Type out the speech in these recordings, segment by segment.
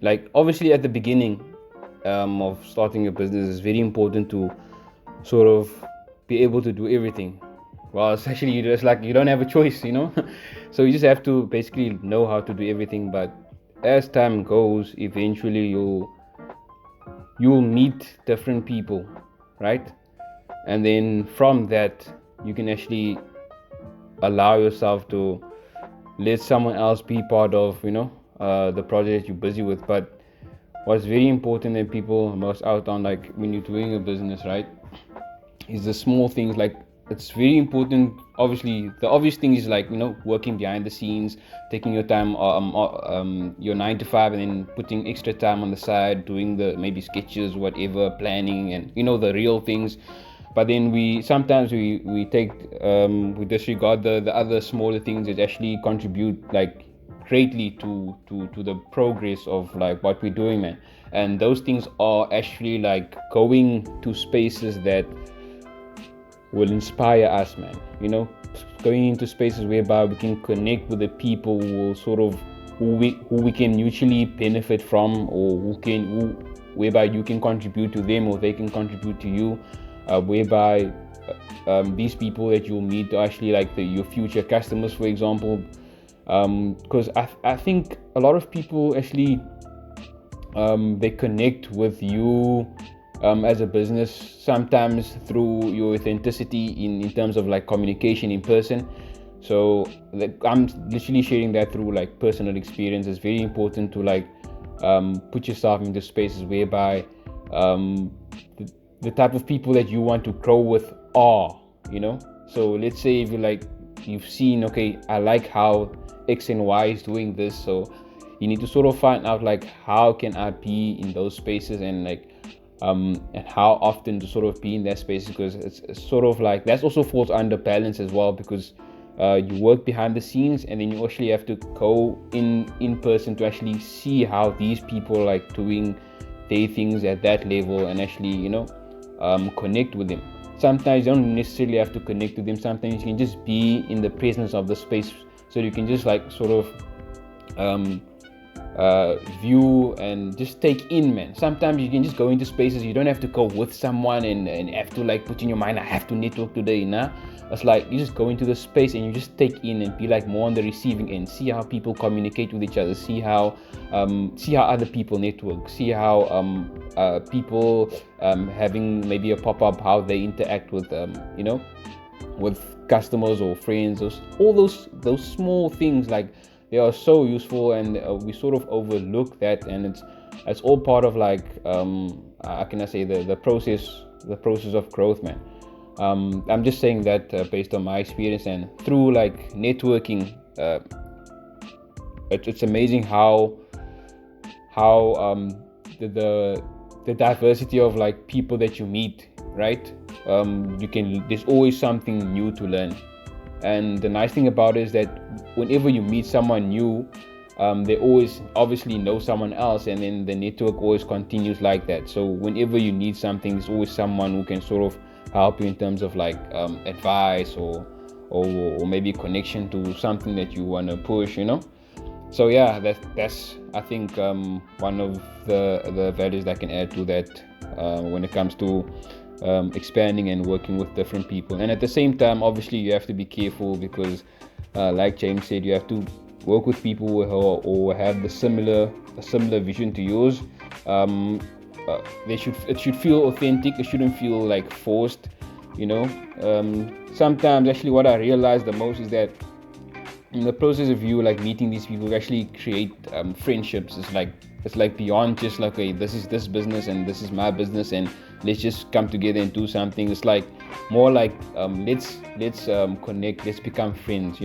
like obviously at the beginning of starting a business, it's very important to sort of be able to do everything. Well, it's actually just like you don't have a choice, so you just have to basically know how to do everything. But as time goes, eventually you'll meet different people, right? And then from that, you can actually allow yourself to let someone else be part of the project you're busy with. But what's very important that people must out on, like when you're doing a business, right, is the small things. Like it's very important. Obviously the obvious thing is like working behind the scenes, taking your time, your 9 to 5, and then putting extra time on the side doing the maybe sketches, whatever, planning, and the real things. But then we sometimes we take we disregard the other smaller things that actually contribute like greatly to the progress of like what we're doing, man. And those things are actually like going to spaces that will inspire us, man. Going into spaces whereby we can connect with the people who will sort of who we can mutually benefit from, or whereby you can contribute to them or they can contribute to you, whereby these people that you'll meet are actually like your future customers, for example. Because I think a lot of people actually they connect with you as a business sometimes through your authenticity in terms of like communication in person. So like, I'm literally sharing that through like personal experience. It's very important to like put yourself into spaces whereby the type of people that you want to grow with are, so let's say if you've seen, okay, I like how X and Y is doing this, so you need to sort of find out like how can I be in those spaces, and like and how often to sort of be in that space, because it's sort of like that also falls under balance as well, because you work behind the scenes and then you actually have to go in person to actually see how these people like doing their things at that level, and actually connect with them. Sometimes you don't necessarily have to connect with them. Sometimes you can just be in the presence of the space, so you can just like sort of view and just take in, man. Sometimes you can just go into spaces, you don't have to go with someone and have to like put in your mind, I have to network today. Nah, it's like you just go into the space and you just take in and be like more on the receiving end, see how people communicate with each other, see how other people network, see how people having maybe a pop-up, how they interact with with customers or friends, all those small things. Like they are so useful, and we sort of overlook that, and it's all part of like how can I say, the process of growth, man. I'm just saying that based on my experience and through like networking. It's amazing how the diversity of like people that you meet, right? There's always something new to learn. And the nice thing about it is that whenever you meet someone new, they always obviously know someone else, and then the network always continues like that. So whenever you need something, there's always someone who can sort of help you in terms of like advice or maybe connection to something that you want to push. So yeah, that's I think one of the values that I can add to that when it comes to expanding and working with different people. And at the same time, obviously you have to be careful, because like James said, you have to work with people who have a similar vision to yours. It should feel authentic. It shouldn't feel like forced. Sometimes actually what I realized the most is that in the process of you like meeting these people, actually create friendships. It's like beyond just like, okay, this is this business and this is my business, and let's just come together and do something. It's like more like let's connect, let's become friends,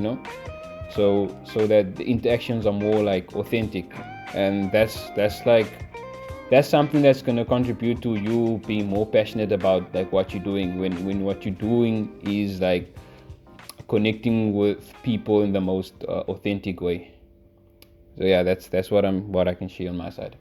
so that the interactions are more like authentic. And that's something that's going to contribute to you being more passionate about like what you're doing, when what you're doing is like connecting with people in the most authentic way. So yeah, that's what I can share on my side.